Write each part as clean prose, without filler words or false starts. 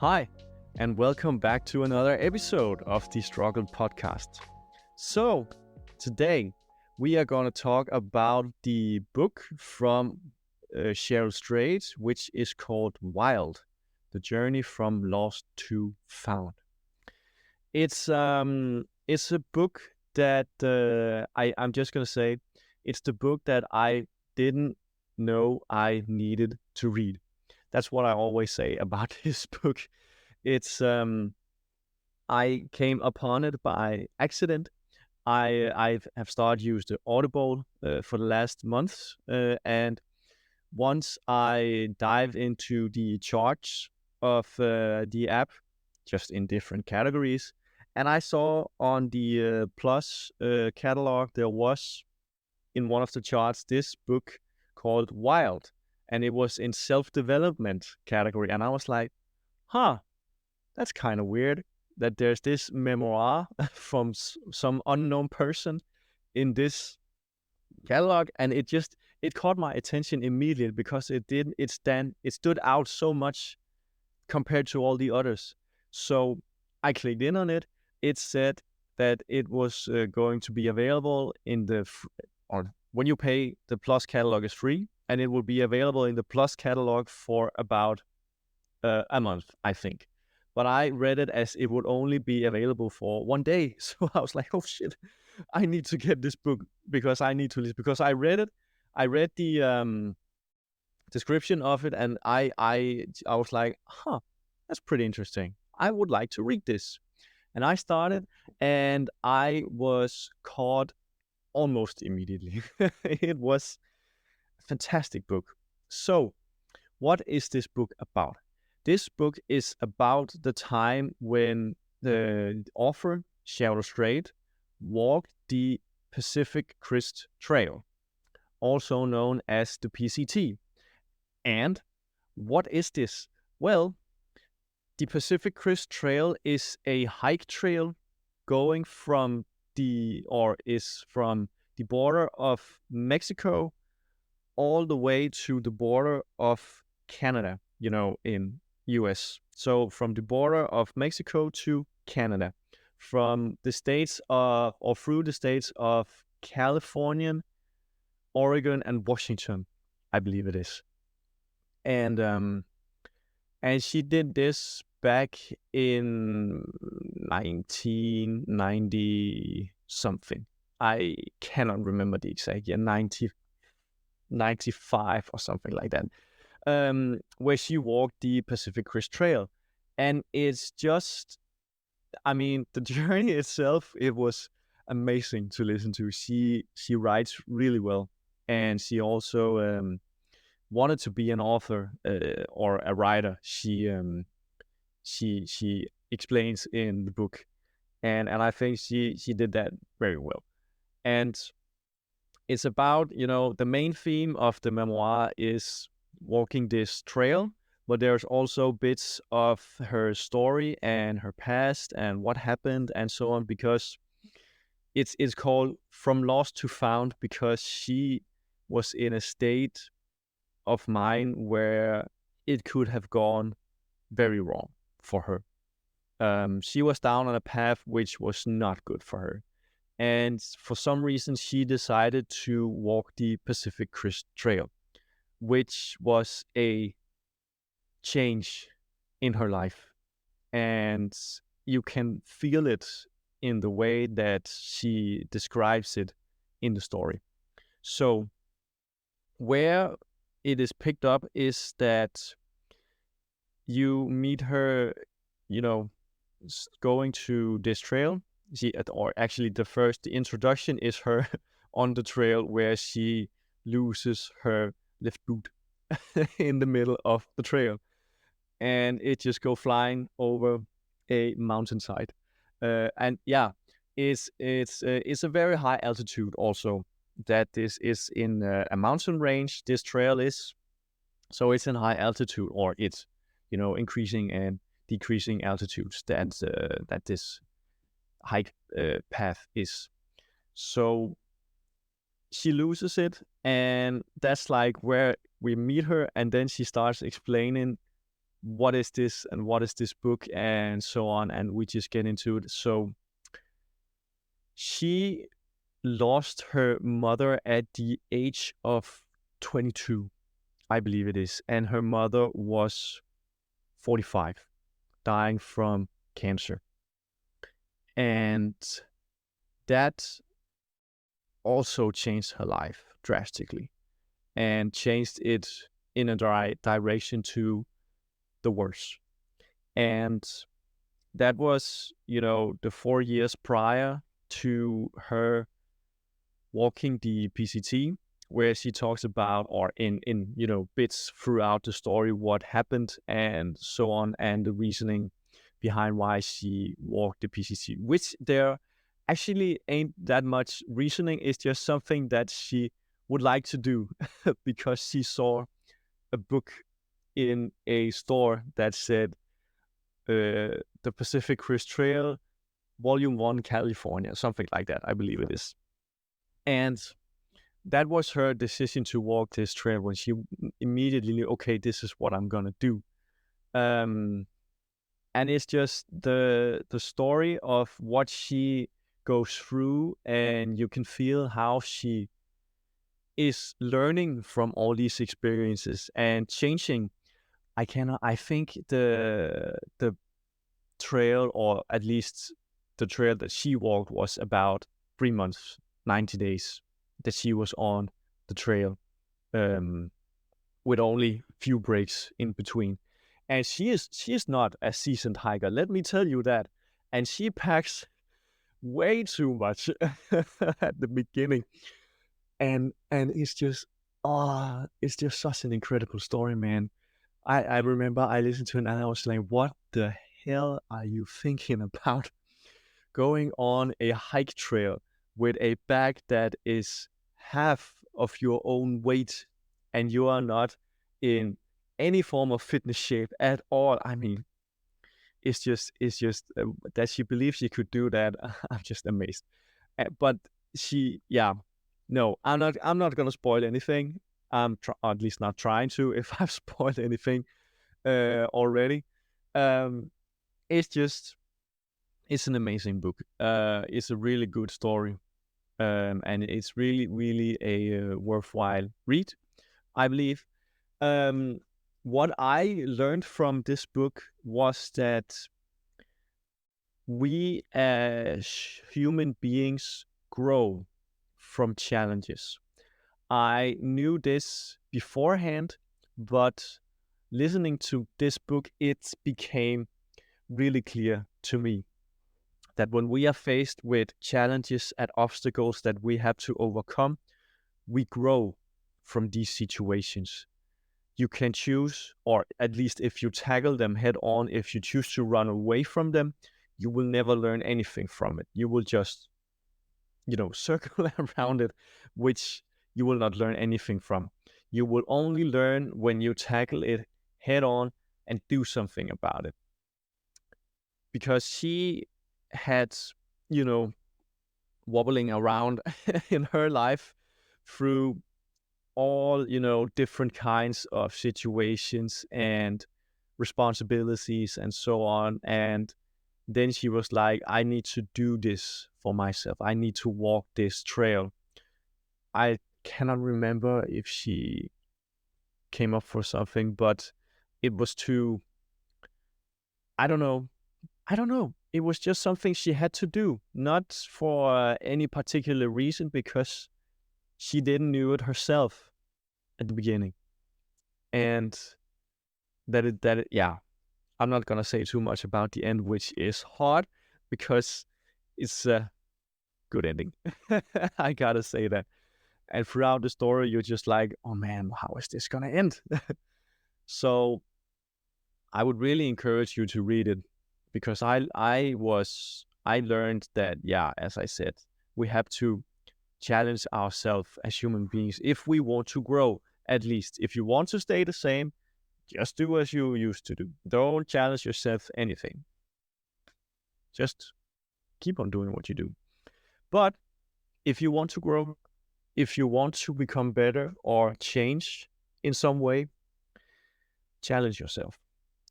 Hi, and welcome back to another episode of the Struggle Podcast. So, today we are going to talk about the book from Cheryl Strayed, which is called Wild: The Journey from Lost to Found. It's a book that I'm just going to say it's the book that I didn't know I needed to read. That's what I always say about this book. It's I came upon it by accident. I have started use the Audible for the last months, and once I dived into the charts of the app, just in different categories, and I saw on the Plus catalog there was in one of the charts this book called Wild, and it was in self-development category, and I was like, huh, that's kind of weird that there's this memoir from some unknown person in this catalog, and it caught my attention immediately because it stood out so much compared to all the others. So I clicked in on it. It said that it was going to be available in or when you pay, the Plus catalog is free, and it will be available in the Plus catalog for about a month, I think. But I read it as it would only be available for one day. So I was like, oh shit, I need to get this book because I need to listen. Because I read it, I read the description of it, and I was like, huh, that's pretty interesting. I would like to read this. And I started, and I was caught almost immediately. It was a fantastic book. So, what is this book about? This book is about the time when the author, Cheryl Strayed, walked the Pacific Crest Trail, also known as the PCT. And what is this? Well, the Pacific Crest Trail is a hike trail going from the border of Mexico all the way to the border of Canada, in US. So from the border of Mexico to Canada, from the states of, or through the states of California, Oregon, and Washington, I believe it is. And she did this back in 1990 something. I cannot remember the exact year, 95 or something like that. Where she walked the Pacific Crest Trail. And it's just, the journey itself, it was amazing to listen to. She writes really well, and she also wanted to be an author or a writer. She explains in the book, and I think she did that very well. And it's about, the main theme of the memoir is walking this trail, but there's also bits of her story and her past and what happened and so on, because it's called From Lost to Found, because she was in a state of mind where it could have gone very wrong for her. She was down on a path which was not good for her. And for some reason, she decided to walk the Pacific Crest Trail, which was a change in her life. And you can feel it in the way that she describes it in the story. So where it is picked up is that you meet her, going to this trail. The introduction is her on the trail where she loses her left boot in the middle of the trail, and it just go flying over a mountainside. And yeah, it's a very high altitude also. That this is in a mountain range. This trail is, so it's in high altitude, or it's increasing and decreasing altitudes that this hike path is. So she loses it, and that's like where we meet her, and then she starts explaining what is this and what is this book and so on, and we just get into it. So she lost her mother at the age of 22, I believe it is, and her mother was 45, dying from cancer. And that also changed her life drastically and changed it in a direction to the worse. And that was, the 4 years prior to her walking the PCT, where she talks about, or in bits throughout the story, what happened and so on, and the reasoning behind why she walked the PCT, which there actually ain't that much reasoning. It's just something that she would like to do because she saw a book in a store that said the Pacific Crest Trail, Volume 1, California, something like that, I believe it is. And that was her decision to walk this trail when she immediately knew, okay, this is what I'm going to do. And it's just the story of what she goes through, and you can feel how she is learning from all these experiences and changing. I think the trail, or at least the trail that she walked, was about 3 months, 90 days that she was on the trail, with only few breaks in between. And she is not a seasoned hiker, let me tell you that. And she packs way too much at the beginning. And it's just such an incredible story, man. I remember I listened to it and I was like, what the hell are you thinking about? Going on a hike trail with a bag that is half of your own weight, and you are not in any form of fitness shape at all. I mean, it's just that she believes she could do that. I'm just amazed. But no, I'm not gonna spoil anything. I'm at least not trying to. If I've spoiled anything already, it's an amazing book. It's a really good story, and it's really, really a worthwhile read, I believe. What I learned from this book was that we as human beings grow from challenges. I knew this beforehand, but listening to this book, it became really clear to me that when we are faced with challenges and obstacles that we have to overcome, we grow from these situations. You can choose, or at least if you tackle them head on, if you choose to run away from them, you will never learn anything from it. You will just, circle around it, which you will not learn anything from. You will only learn when you tackle it head on and do something about it. Because she had, wobbling around in her life through all, different kinds of situations and responsibilities and so on. And then she was like, I need to do this for myself. I need to walk this trail. I cannot remember if she came up for something, but it was too, I don't know. It was just something she had to do, not for any particular reason, because she didn't knew it herself at the beginning. And I'm not gonna say too much about the end, which is hard because it's a good ending. I gotta say that. And throughout the story, you're just like, oh man, how is this gonna end? So I would really encourage you to read it, because I learned that, as I said, we have to challenge ourselves as human beings if we want to grow. At least if you want to stay the same, just do as you used to do. Don't challenge yourself anything. Just keep on doing what you do. But if you want to grow, if you want to become better or change in some way, challenge yourself.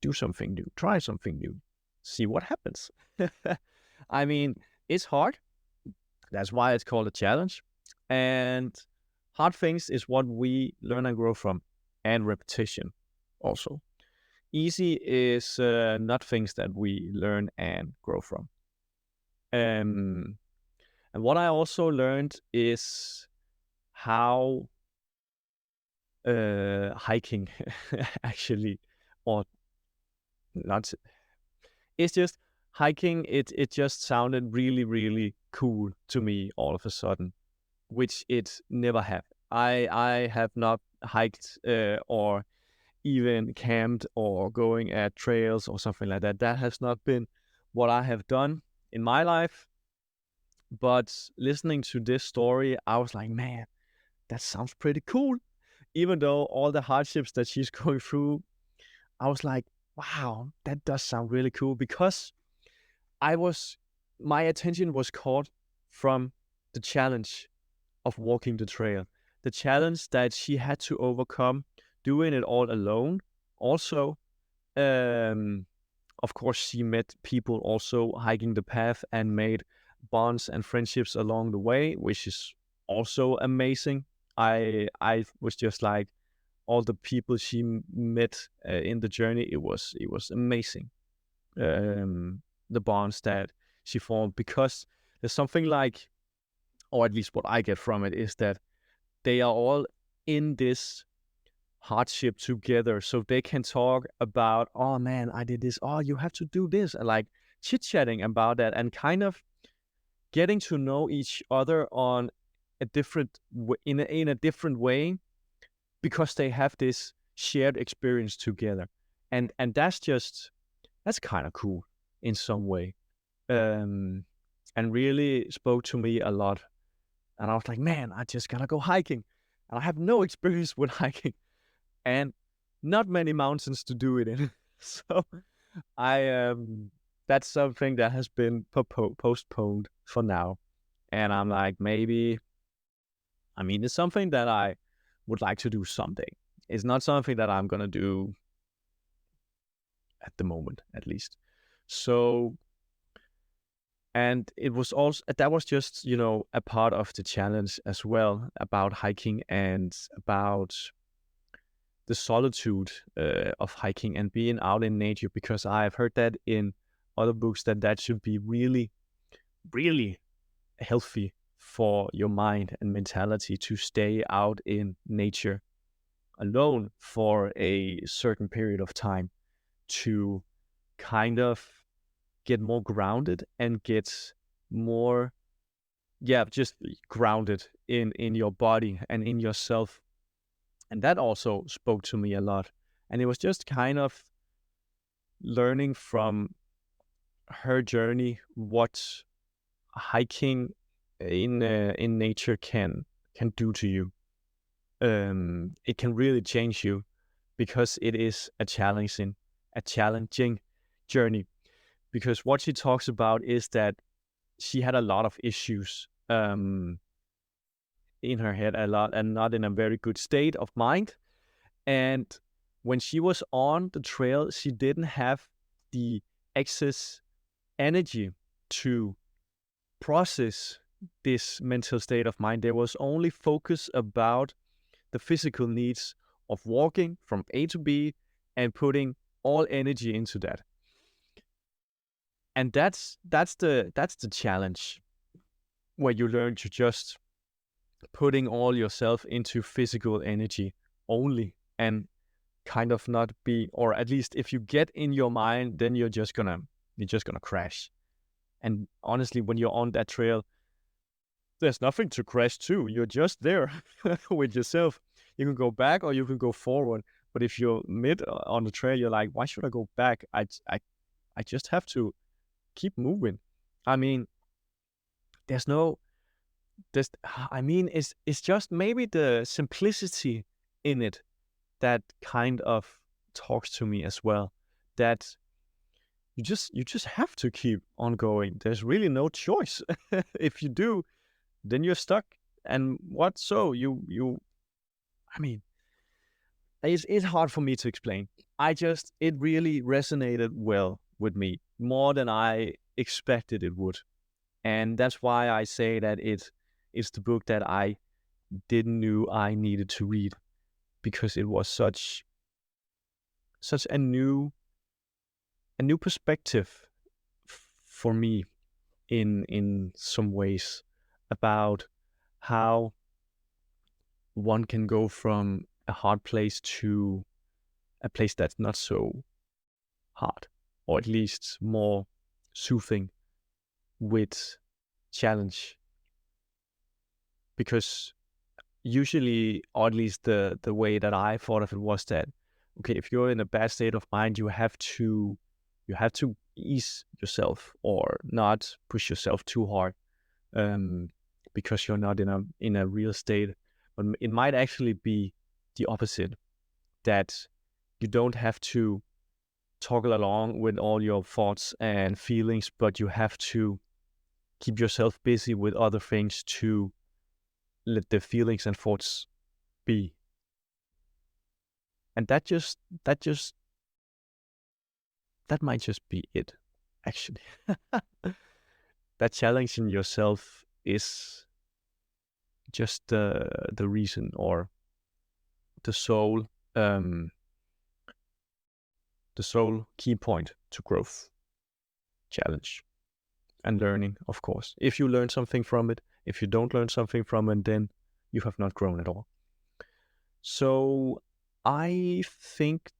do something new, try something new, see what happens. I mean, it's hard. That's why it's called a challenge. And hard things is what we learn and grow from, and repetition also. Easy is not things that we learn and grow from. Um, and what I also learned is how hiking actually, or not, it's just hiking. It just sounded really, really cool to me all of a sudden, which it never have. I have not hiked or even camped or going at trails or something like that. That has not been what I have done in my life. But listening to this story, I was like, man, that sounds pretty cool. Even though all the hardships that she's going through, I was like, wow, that does sound really cool, because my attention was caught from the challenge of walking the trail, the challenge that she had to overcome doing it all alone. Also, of course, she met people also hiking the path and made bonds and friendships along the way, which is also amazing. I was just like, all the people she met in the journey. It was amazing. The bonds that she formed, because there's something like, or at least what I get from it, is that they are all in this hardship together, so they can talk about, oh man, I did this, oh, you have to do this, and like chit-chatting about that, and kind of getting to know each other on a different in a different way, because they have this shared experience together. And that's kind of cool in some way, and really spoke to me a lot. And I was like, man, I just gotta go hiking, and I have no experience with hiking, and not many mountains to do it in. So I that's something that has been postponed for now. And I'm like, maybe, I mean, it's something that I would like to do someday. It's not something that I'm gonna do at the moment, at least. So, and it was also, that was just, a part of the challenge as well, about hiking and about the solitude of hiking and being out in nature, because I've heard that in other books that should be really, really healthy for your mind and mentality, to stay out in nature alone for a certain period of time, to kind of get more grounded and get more, yeah, just grounded in your body and in yourself. And that also spoke to me a lot. And it was just kind of learning from her journey what hiking in nature can do to you. It can really change you, because it is a challenging journey. Because what she talks about is that she had a lot of issues in her head, a lot, and not in a very good state of mind. And when she was on the trail, she didn't have the excess energy to process this mental state of mind. There was only focus about the physical needs of walking from A to B and putting all energy into that. And that's the challenge, where you learn to just putting all yourself into physical energy only, and kind of not be, or at least if you get in your mind, then you're just gonna crash. And honestly, when you're on that trail, there's nothing to crash to. You're just there with yourself. You can go back or you can go forward. But if you're mid on the trail, you're like, why should I go back? I just have to keep moving. I mean, there's no, I mean, it's just maybe the simplicity in it that kind of talks to me as well. That you just have to keep on going. There's really no choice. If you do, then you're stuck. And what so? I mean, it's hard for me to explain. It really resonated well with me, more than I expected it would. And that's why I say that it's the book that I didn't knew I needed to read, because it was such a new perspective for me in some ways, about how one can go from a hard place to a place that's not so hard, or at least more soothing with challenge. Because usually, or at least the way that I thought of it, was that, okay, if you're in a bad state of mind, you have to ease yourself, or not push yourself too hard, um, because you're not in a real state. But it might actually be the opposite, that you don't have to toggle along with all your thoughts and feelings, but you have to keep yourself busy with other things to let the feelings and thoughts be. And that might just be it, actually. That challenging yourself is just the reason, or the sole key point to growth. Challenge and learning, of course. If you learn something from it, if you don't learn something from it, then you have not grown at all. So I think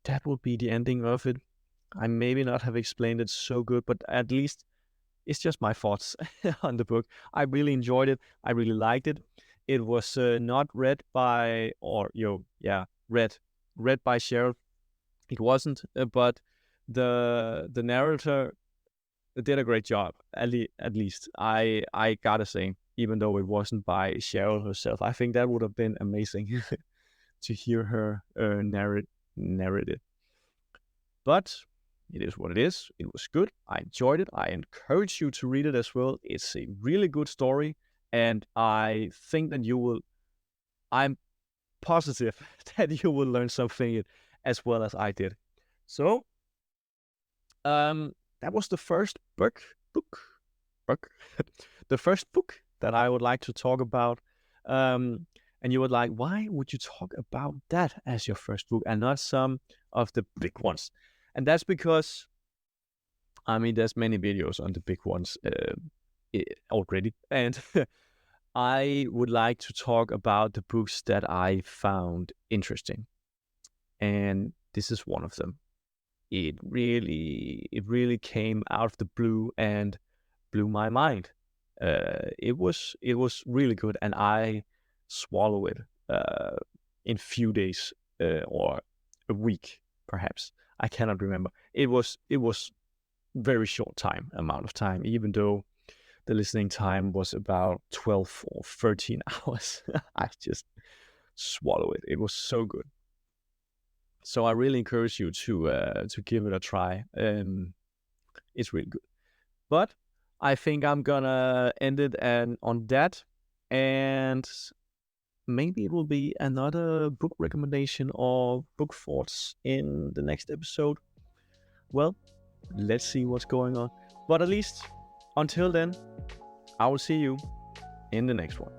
that will be the ending of it. I maybe not have explained it so good, but at least it's just my thoughts on the book. I really enjoyed it. I really liked it. It was not read by, read by Cheryl. It wasn't, but the narrator did a great job. At least I gotta say, even though it wasn't by Cheryl herself, I think that would have been amazing to hear her narrate it. But it is what it is. It was good. I enjoyed it. I encourage you to read it as well. It's a really good story, and I think that I'm positive that you will learn something as well as I did. So, that was the first book, the first book that I would like to talk about. And you would like, why would you talk about that as your first book and not some of the big ones? And that's because, I mean, there's many videos on the big ones already. And I would like to talk about the books that I found interesting. And this is one of them. It really came out of the blue and blew my mind. It was really good, and I swallow it in few days, or a week perhaps. I cannot remember. It was very short amount of time, even though the listening time was about 12 or 13 hours. I just swallow it. It was so good. So I really encourage you to give it a try. It's really good. But I think I'm gonna end it on that, and maybe it will be another book recommendation or book thoughts in the next episode. Well, let's see what's going on. But at least until then, I will see you in the next one.